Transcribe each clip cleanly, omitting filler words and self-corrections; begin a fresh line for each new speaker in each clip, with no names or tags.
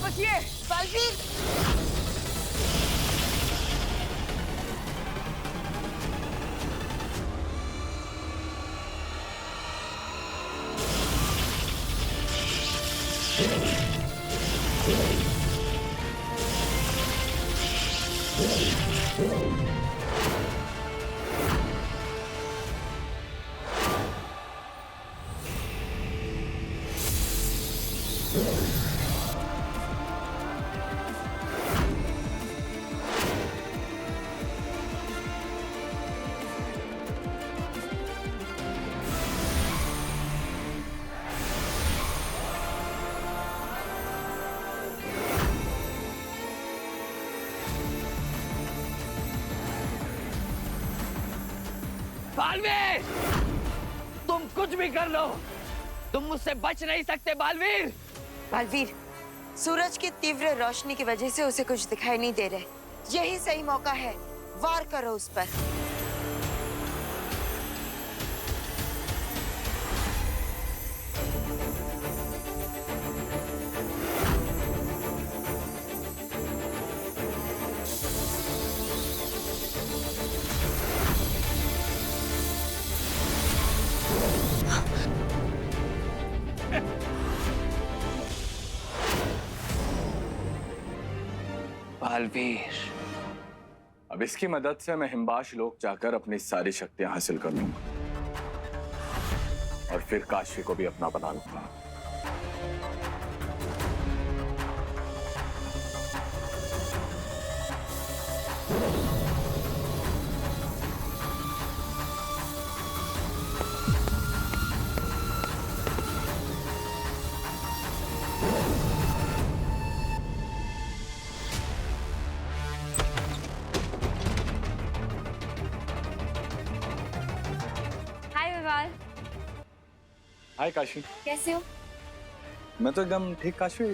बचिए।
बालवीर,
बालवीर, तुम कुछ भी कर लो, तुम मुझसे बच नहीं सकते बालवीर।
बालवीर, सूरज की तीव्र रोशनी की वजह से उसे कुछ दिखाई नहीं दे रहे। यही सही मौका है, वार करो उस पर।
बालवीर,
अब इसकी मदद से मैं हिमबाश लोक जाकर अपनी सारी शक्तियां हासिल कर लूंगा और फिर काशी को भी अपना बना लूंगा।
हाय विवाल,
हाय काशी।
कैसे हो?
मैं तो एकदम ठीक काशी।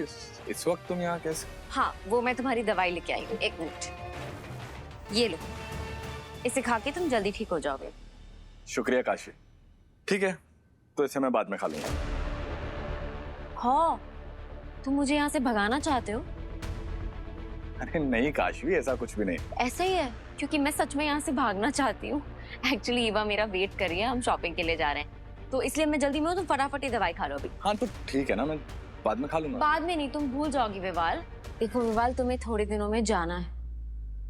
इस वक्त तुम यहाँ कैसे?
हाँ, वो मैं तुम्हारी दवाई लेके आई हूँ। एक मिनट, ये लो, इसे खा के तुम जल्दी ठीक हो जाओगे।
शुक्रिया काशी। ठीक है, तो इसे मैं बाद में खा लूंगा।
हाँ, तुम मुझे यहाँ से भगाना चाहते हो?
अरे नहीं काशी, ऐसा कुछ भी नहीं।
ऐसा ही है, क्योंकि मैं सच में यहाँ से भागना चाहती हूँ। एक्चुअली ईवा मेरा वेट कर रही है, हम शॉपिंग के लिए जा रहे हैं, तो इसलिए मैं जल्दी में हूँ। तुम फटाफट ही दवाई खा लो अभी।
हाँ तो ठीक है ना, मैं बाद में खा लूंगा।
बाद में नहीं, तुम भूल जाओगी विवाल। देखो विवाल, तुम्हें थोड़े दिनों में जाना है।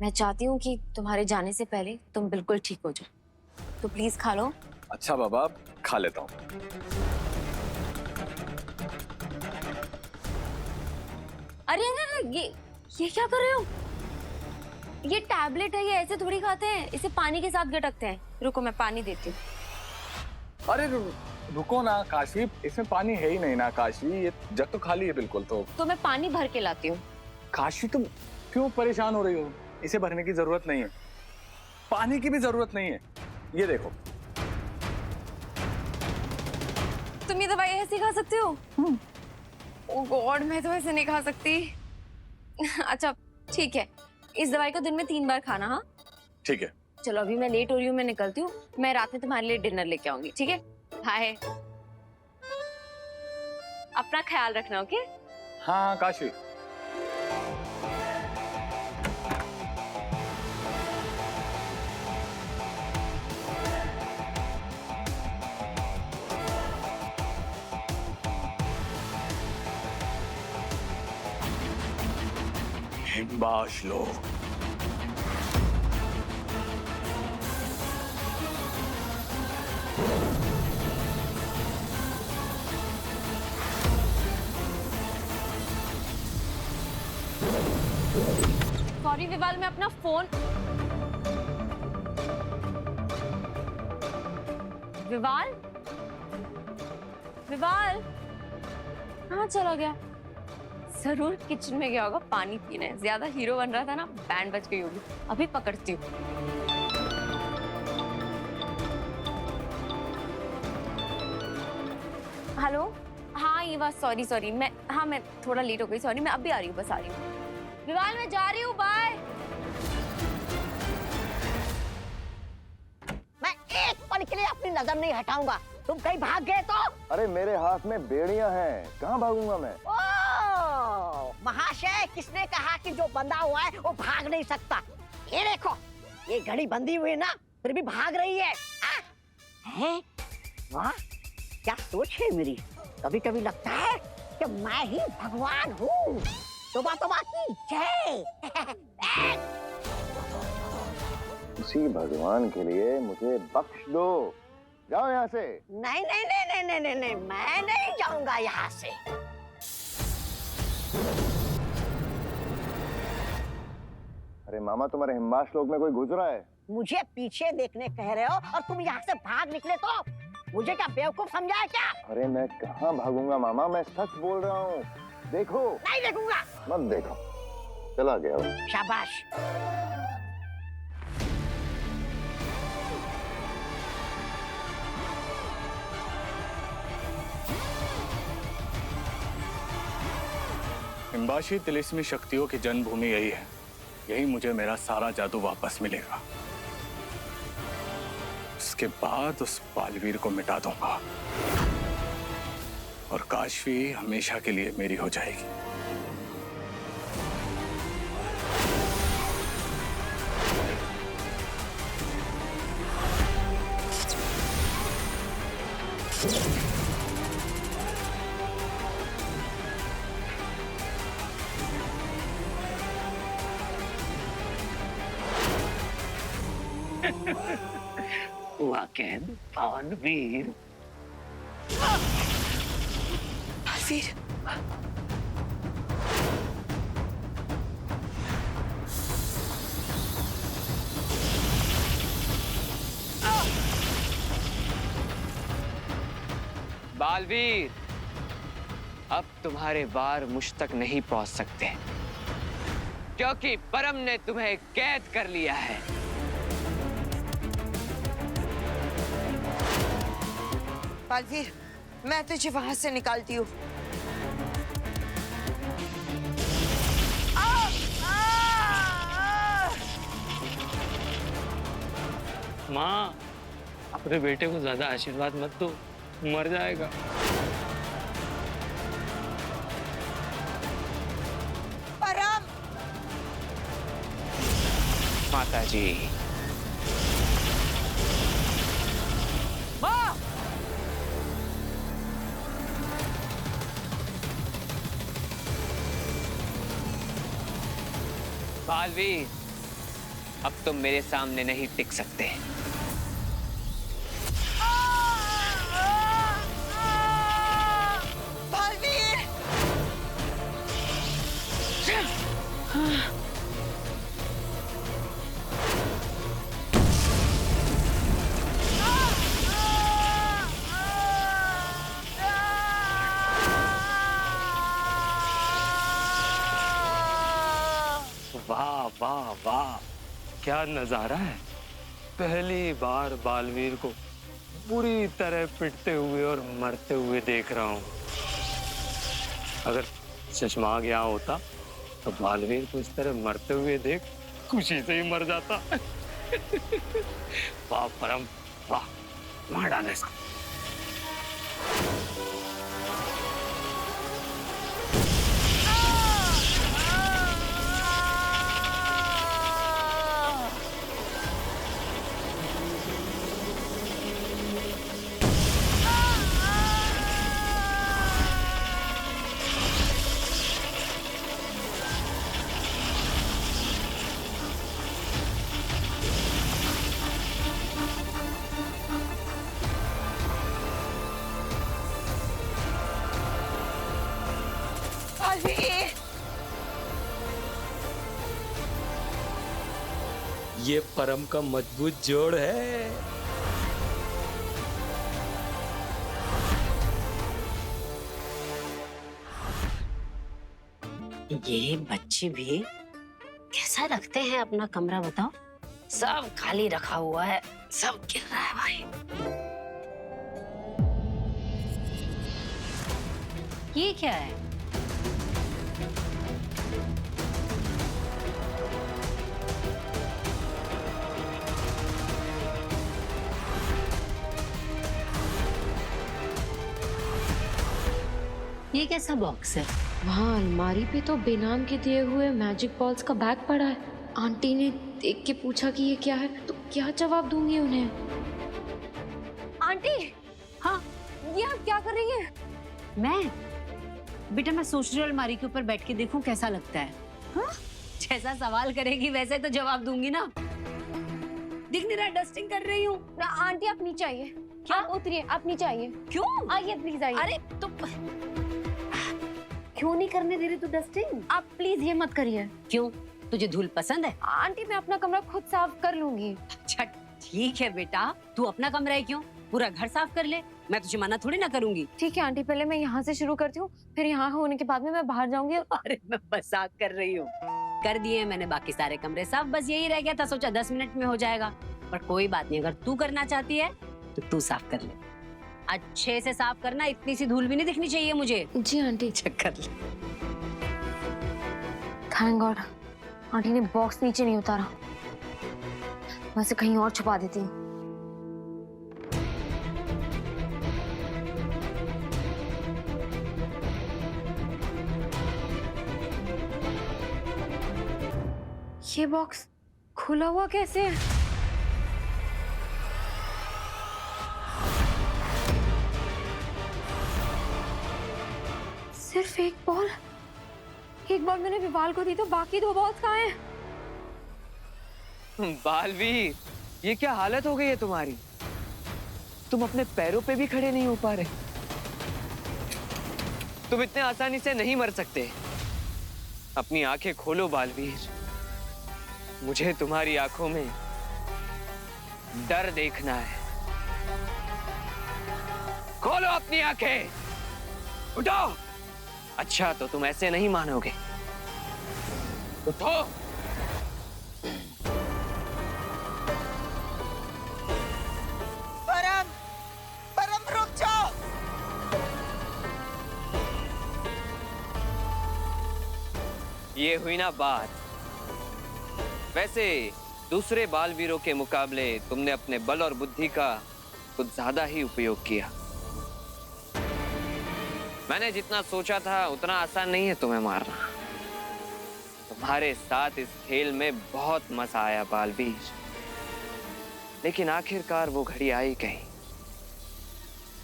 मैं चाहती हूँ कि तुम्हारे जाने से पहले तुम बिल्कुल ठीक हो जाओ, तो प्लीज खा लो।
अच्छा बाबा, खा लेता हूँ।
अरे अरे ये क्या कर रहे हो? ये टैबलेट है, ये ऐसे थोड़ी खाते हैं, इसे पानी के साथ गटकते हैं। रुको मैं पानी देती हूँ।
अरे रुको ना काशी, इसमें पानी है ही नहीं ना काशी, ये जग तो खाली है बिल्कुल। तो
मैं पानी भर के लाती हूँ।
काशी तुम क्यों परेशान हो रही हो? इसे भरने की जरूरत नहीं है, पानी की भी जरूरत नहीं है। ये देखो।
तुम ये दवाई ऐसे खा सकते हो? ओह गॉड, मैं तो ऐसे नहीं खा सकती। अच्छा ठीक है, इस दवाई को दिन में 3 बार खाना। हाँ
ठीक है।
चलो अभी मैं लेट हो रही हूँ, मैं निकलती हूँ। मैं रात में तुम्हारे लिए डिनर लेके आऊंगी, ठीक है? बाय। अपना ख्याल रखना, ओके?
हाँ काशी। हिमबाश लोग।
सॉरी विवाल, मैं अपना फोन। विवाल, विवाल कहाँ चला गया? जरूर किचन में गया होगा पानी पीने। ज्यादा हीरो बन रहा था ना, बैंड बज गई होगी। अभी पकड़ती हूँ। हेलो, हाँ ये बात, सॉरी मैं थोड़ा लेट हो गई, सॉरी। मैं अभी आ रही हूँ, बस आ रही हूँ। विवाल मैं जा रही हूँ, बाय।
मैं एक पल के लिए अपनी नजर नहीं हटाऊंगा। तुम कहीं भाग गए तो?
अरे मेरे हाथ में बेड़ियां हैं, कहाँ भागूंगा मैं?
ओह, महाशय, किसने कहा कि जो बंधा हुआ है वो भाग नहीं सकता? ये देखो, ये घड़ी बंधी हुई है ना, फिर भी भाग रही है। हैं? वाह, क्या सोच है मेरी। कभी कभी लगता है कि मैं ही भगवान हूँ। तोबा तोबा की जय।
उसी भगवान के लिए मुझे बख्श दो। जाओ यहाँ से।
नहीं नहीं नहीं नहीं नहीं नहीं नहीं, मैं नहीं जाऊंगा यहाँ से।
अरे मामा, तुम्हारे हिम्बाश लोक में कोई गुजरा है?
मुझे पीछे देखने कह रहे हो और तुम यहाँ से भाग निकले तो मुझे क्या बेवकूफ समझा है क्या?
अरे मैं कहाँ भागूंगा मामा, मैं सच बोल रहा हूँ। देखो।
नहीं देखूंगा।
मत देखो, चला गया वो।
शाबाश।
हिम्बाशी तिलिस्मी शक्तियों की जन्मभूमि यही है। यही मुझे मेरा सारा जादू वापस मिलेगा। उसके बाद उस बालवीर को मिटा दूंगा और काशवी हमेशा के लिए मेरी हो जाएगी।
वाकई बालवीर।
बालवीर,
बालवीर, अब तुम्हारे वार मुझ तक नहीं पहुंच सकते, क्योंकि परम ने तुम्हें कैद कर लिया है।
बालवीर, मैं तुझे वहां से निकालती हूँ।
माँ, अपने बेटे को ज्यादा आशीर्वाद मत दो, मर जाएगा।
परम,
माता जी। माँ! बालवीर, अब तुम मेरे सामने नहीं टिक सकते।
बालवीर!
वाह वाह वाह, क्या नजारा है। पहली बार बालवीर को बुरी तरह पिटते हुए और मरते हुए देख रहा हूँ। अगर चश्मा यहाँ होता तो बालवीर को इस तरह मरते हुए देख खुशी से ही मर जाता। वाह परम, वाह, मार डाले इसको।
बालवीर!
ये परम का मजबूत जोड़ है।
ये बच्चे भी कैसा रखते हैं अपना कमरा, बताओ। सब खाली रखा हुआ है, सब गिर रहा है भाई। ये क्या है? ये कैसा बॉक्स है?
वहाँ अलमारी पे तो बेनाम के दिए हुए मैजिक बॉल्स का बैग पड़ा है। आंटी ने देख के पूछा कि ये क्या है, तो क्या जवाब दूंगी उन्हें? आंटी,
हाँ
ये आप क्या कर रही हैं?
मैं बेटा मैं सोच रही हूँ अलमारी के ऊपर बैठ के देखूं कैसा लगता है। हाँ? जैसा सवाल करेगी वैसे तो जवाब दूंगी ना। दिख नहीं रहा डस्टिंग कर रही हूँ।
आंटी आप नीचे आइए। क्या? आप उतरिए, आप नीचे आइए।
क्यों?
आइए प्लीज आइए।
अरे तो क्यों नहीं करने दे रही तू डस्टिंग?
आप प्लीज ये मत करिए।
क्यों? तुझे धूल पसंद है?
आंटी मैं अपना कमरा खुद साफ कर लूंगी।
अच्छा ठीक है बेटा, तू अपना कमरा है क्यों, पूरा घर साफ कर ले, मैं तुझे मना थोड़ी ना करूंगी।
ठीक है आंटी, पहले मैं यहाँ से शुरू करती हूँ, फिर यहाँ होने के बाद में मैं बाहर जाऊंगी।
अरे मैं मजाक कर रही हूँ। कर दिए मैंने बाकी सारे कमरे साफ, बस यही रह गया था, सोचा 10 मिनट में हो जाएगा। पर कोई बात नहीं, अगर तू करना चाहती है तो तू साफ कर ले। अच्छे से साफ करना, इतनी सी धूल भी नहीं दिखनी चाहिए मुझे।
जी आंटी।
चेक कर ले।
थैंक गॉड आंटी ने बॉक्स नीचे नहीं उतारा, मैं इसे कहीं और छुपा देती हूँ। ये बॉक्स खुला हुआ कैसे है? सिर्फ एक बॉल मैंने विवाल को दी, तो बाकी 2 बॉल्स कहाँ हैं?
बालवीर, ये क्या हालत हो गई है तुम्हारी? तुम अपने पैरों पे भी खड़े नहीं हो पा रहे। तुम इतने आसानी से नहीं मर सकते। अपनी आंखें खोलो बालवीर, मुझे तुम्हारी आंखों में डर देखना है। खोलो अपनी आंखें, उठो। अच्छा तो तुम ऐसे नहीं मानोगे, उठो।
परम रुक जाओ।
ये हुई ना बात। वैसे दूसरे बालवीरों के मुकाबले तुमने अपने बल और बुद्धि का कुछ ज्यादा ही उपयोग किया। मैंने जितना सोचा था उतना आसान नहीं है तुम्हें मारना। तुम्हारे साथ इस खेल में बहुत मजा आया बालवीर, लेकिन आखिरकार वो घड़ी आई गई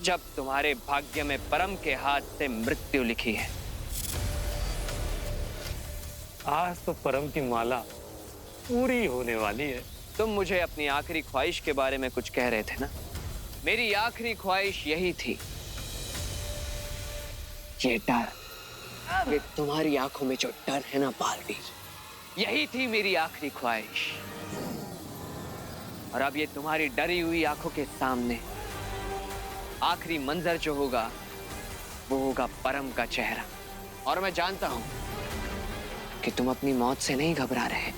जब तुम्हारे भाग्य में परम के हाथ से मृत्यु लिखी है।
आज तो परम की माला पूरी होने वाली है।
तुम मुझे अपनी आखिरी ख्वाहिश के बारे में कुछ कह रहे थे ना? मेरी आखिरी ख्वाहिश यही थी। ये डर, ये तुम्हारी आंखों में जो डर है ना बालवीर, यही थी मेरी आखिरी ख्वाहिश। और अब ये तुम्हारी डरी हुई आंखों के सामने आखिरी मंजर जो होगा वो होगा परम का चेहरा। और मैं जानता हूं कि तुम अपनी मौत से नहीं घबरा रहे।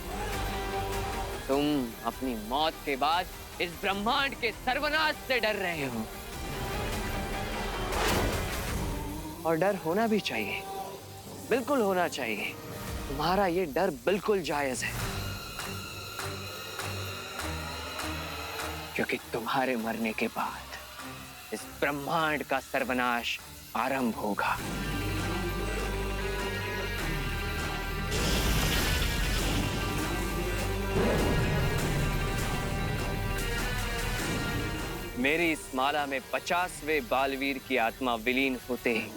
तुम अपनी मौत के बाद इस ब्रह्मांड के सर्वनाश से डर रहे हो। और डर होना भी चाहिए, बिल्कुल होना चाहिए। तुम्हारा ये डर बिल्कुल जायज है, क्योंकि तुम्हारे मरने के बाद इस ब्रह्मांड का सर्वनाश आरंभ होगा। मेरी इस माला में 50वें बालवीर की आत्मा विलीन होते ही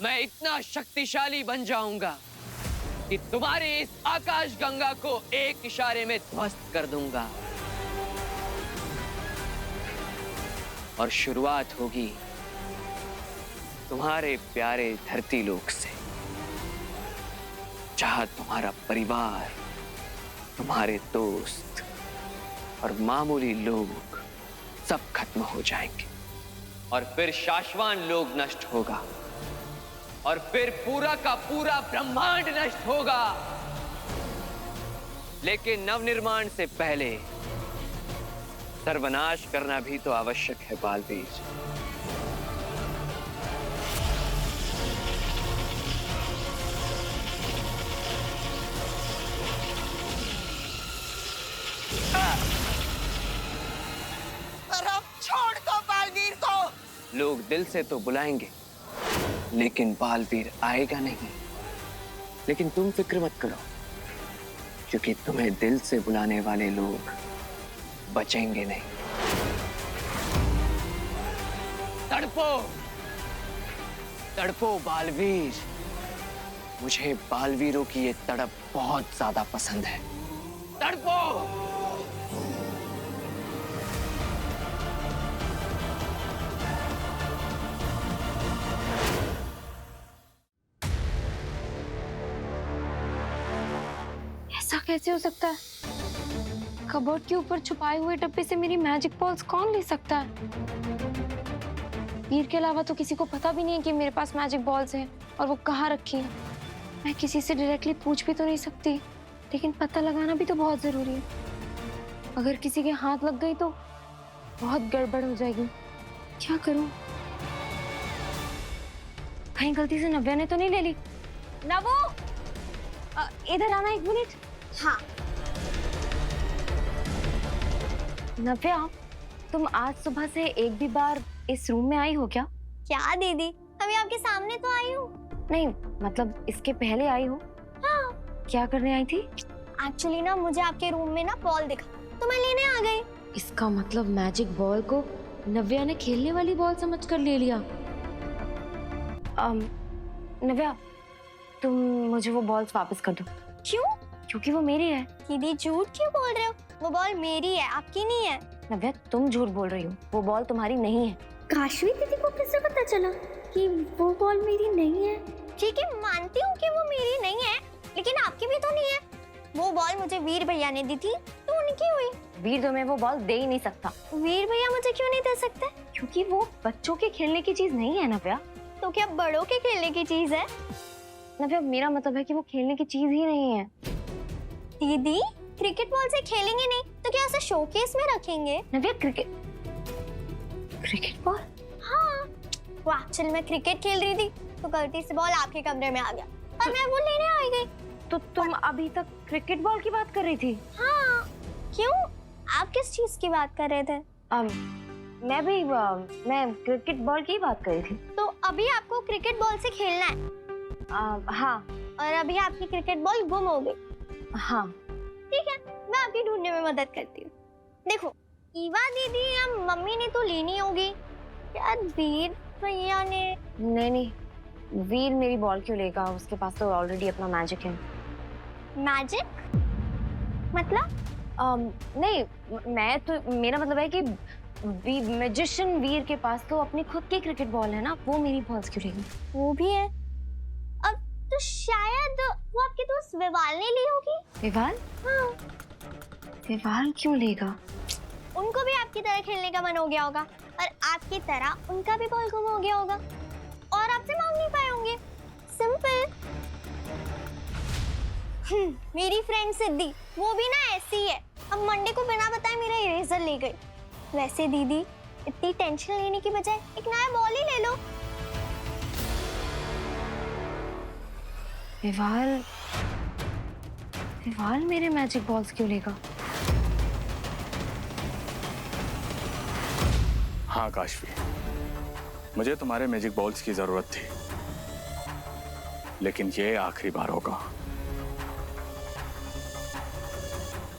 मैं इतना शक्तिशाली बन जाऊंगा कि तुम्हारे इस आकाश गंगा को एक इशारे में ध्वस्त कर दूंगा। और शुरुआत होगी तुम्हारे प्यारे धरती लोक से, जहां तुम्हारा परिवार, तुम्हारे दोस्त और मामूली लोग सब खत्म हो जाएंगे। और फिर शाश्वत लोक नष्ट होगा, और फिर पूरा का पूरा ब्रह्मांड नष्ट होगा। लेकिन नवनिर्माण से पहले सर्वनाश करना भी तो आवश्यक है बालवीर।
परम छोड़ दो बालवीर को।
लोग दिल से तो बुलाएंगे, लेकिन बालवीर आएगा नहीं। लेकिन तुम फिक्र मत करो, क्योंकि तुम्हें दिल से बुलाने वाले लोग बचेंगे नहीं। तड़पो तड़पो बालवीर, मुझे बालवीरों की ये तड़प बहुत ज्यादा पसंद है। तड़पो।
ऐसा कैसे हो सकता है? कबर्ड के ऊपर छुपाए हुए डब्बे से मेरी मैजिक बॉल्स कौन ले सकता है? वीर के अलावा तो किसी को पता भी नहीं है कि मेरे पास मैजिक बॉल्स हैं और वो कहाँ रखी हैं। मैं किसी से डायरेक्टली पूछ भी तो नहीं सकती, लेकिन पता लगाना भी तो बहुत जरूरी है। अगर किसी के हाथ लग गई तो बहुत गड़बड़ हो जाएगी। क्या करूं? कहीं गलती से नव्या ने तो नहीं ले ली? नवो, इधर आना 1 मिनट। हाँ नव्या, तुम आज सुबह से एक भी बार इस रूम में आई हो क्या?
क्या दीदी, अभी आपके सामने तो आई हूँ।
नहीं मतलब इसके पहले आई हो?
हाँ।
क्या करने आई थी?
एक्चुअली ना मुझे आपके रूम में ना बॉल दिखा तो मैं लेने आ गई।
इसका मतलब मैजिक बॉल को नव्या ने खेलने वाली बॉल समझकर ले लिया। नव्या, तुम मुझे वो बॉल्स वापस कर दो।
क्यों?
क्योंकि वो मेरी है।
दीदी झूठ क्यों बोल रहे हो? वो बॉल मेरी है, आपकी नहीं है।
नव्या, तुम झूठ बोल रही हो, वो बॉल तुम्हारी नहीं है।
काशवी दीदी को कैसे पता चला कि वो बॉल मेरी नहीं है? ठीक है, मानती हूँ कि वो मेरी नहीं है, लेकिन आपकी भी तो नहीं है। वो बॉल मुझे वीर भैया ने दी थी तो उनकी हुई।
वीर तुम्हें वो बॉल दे ही नहीं सकता।
वीर भैया मुझे क्यों नहीं दे सकते?
क्योंकि वो बच्चों के खेलने की चीज नहीं है नव्या।
तो क्या बड़ों के खेलने की चीज है?
नव्या, मेरा मतलब है कि वो खेलने की चीज ही नहीं है।
दीदी, क्रिकेट बॉल से खेलेंगे नहीं तो क्या उसे शोकेस में रखेंगे?
नव्या, क्रिकेट बॉल?
हाँ, वो एक्चुअली मैं क्रिकेट खेल रही थी तो गलती से बॉल आपके कमरे में आ गया और मैं वो लेने आ गई।
तो तुम अभी तक क्रिकेट बॉल की बात कर रही थी?
हाँ, क्यों? आप किस चीज की बात कर रहे थे?
मैं क्रिकेट बॉल की बात कर रही थी।
तो अभी आपको क्रिकेट बॉल से खेलना है?
हाँ।
और अभी आपकी क्रिकेट बॉल गुम हो गई?
हाँ।
ठीक है, मैं आपकी ढूंढने में मदद करती हूँ। देखो, ईवा दीदी या मम्मी ने तो लेनी होगी, या वीर भैया ने?
नहीं, वीर मेरी बॉल क्यों लेगा? उसके पास तो ऑलरेडी अपना मैजिक है।
मैजिक? मतलब?
नहीं, मेरा मतलब है कि मैजिशियन वीर के पास तो अपनी खुद की क्रिकेट बॉल है ना, वो मेरी बॉल्स क्यों लेगी?
वो भी है। अब तो शायद वो आपके दोस्त विवाल ने ली होगी।
विवाल?
हाँ।
विवाल क्यों लेगा?
उनको भी आपकी तरह खेलने का मन हो गया होगा और आपकी तरह उनका भी बॉल गुम हो गया होगा और आपसे मांग नहीं पाए होंगे। सिंपल। मेरी फ्रेंड सिद्धि, वो भी ना ऐसी है। अब मंडे को बिना बताए मेरा इरेजर ले गई। वैसे दीदी, इतनी टेंशन लेने की बजाय एक नया बॉल ही ले लो।
विवाल मेरे मैजिक बॉल्स क्यों लेगा?
हाँ काशवी, मुझे तुम्हारे मैजिक बॉल्स की जरूरत थी, लेकिन ये आखिरी बार होगा,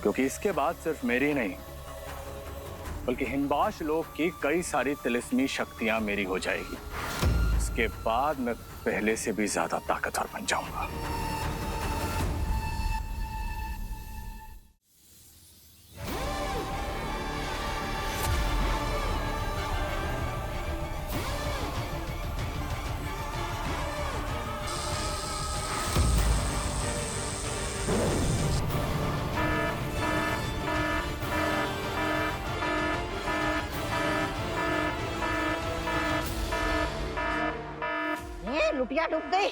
क्योंकि इसके बाद सिर्फ मेरी नहीं बल्कि हिंबाश लोक की कई सारी तिलिस्मी शक्तियां मेरी हो जाएगी। इसके बाद मैं पहले से भी ज्यादा ताकतवर बन जाऊंगा।
लुटिया डूब गई।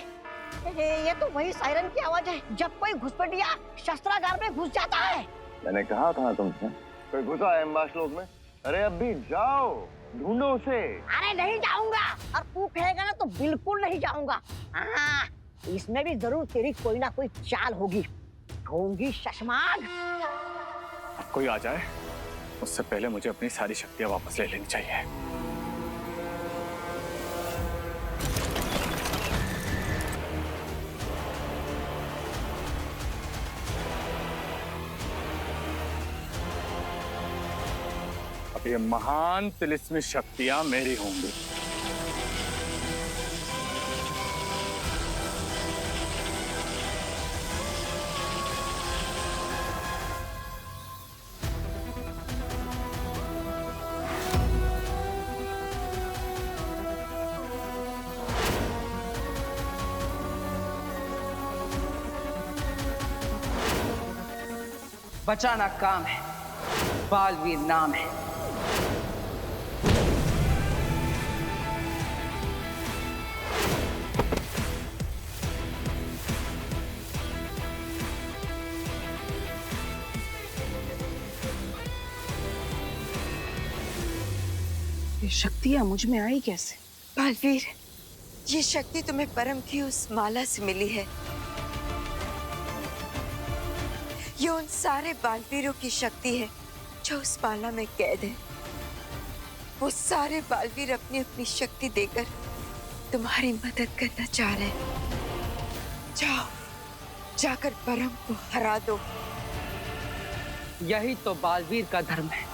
ये तो वही सायरन की आवाज है जब कोई घुसपैठिया शस्त्रागार में घुस जाता है।
मैंने कहा था तुमसे, कोई घुसा है हिंबाश लोक में? अरे अभी जाओ, ढूंढो उसे।
अरे नहीं जाऊंगा, और तू कहेगा ना तो बिल्कुल नहीं जाऊंगा। हाँ, इसमें भी जरूर तेरी कोई ना कोई चाल होगी। ढोंगी शशमाग।
कोई आ जाए उससे पहले मुझे अपनी सारी शक्तियां वापस ले लेनी चाहिए। ये महान तिलिस्मी शक्तियां मेरी होंगी।
बचाना काम है, बालवीर नाम है। ये शक्तियां मुझ में आई कैसे?
बालवीर, ये शक्ति तुम्हें परम की उस माला से मिली है। ये उन सारे बालवीरों की शक्ति है जो उस माला में कैद है। वो सारे बालवीर अपनी अपनी शक्ति देकर तुम्हारी मदद करना चाह रहे हैं। जाओ, जाकर परम को हरा दो।
यही तो बालवीर का धर्म है।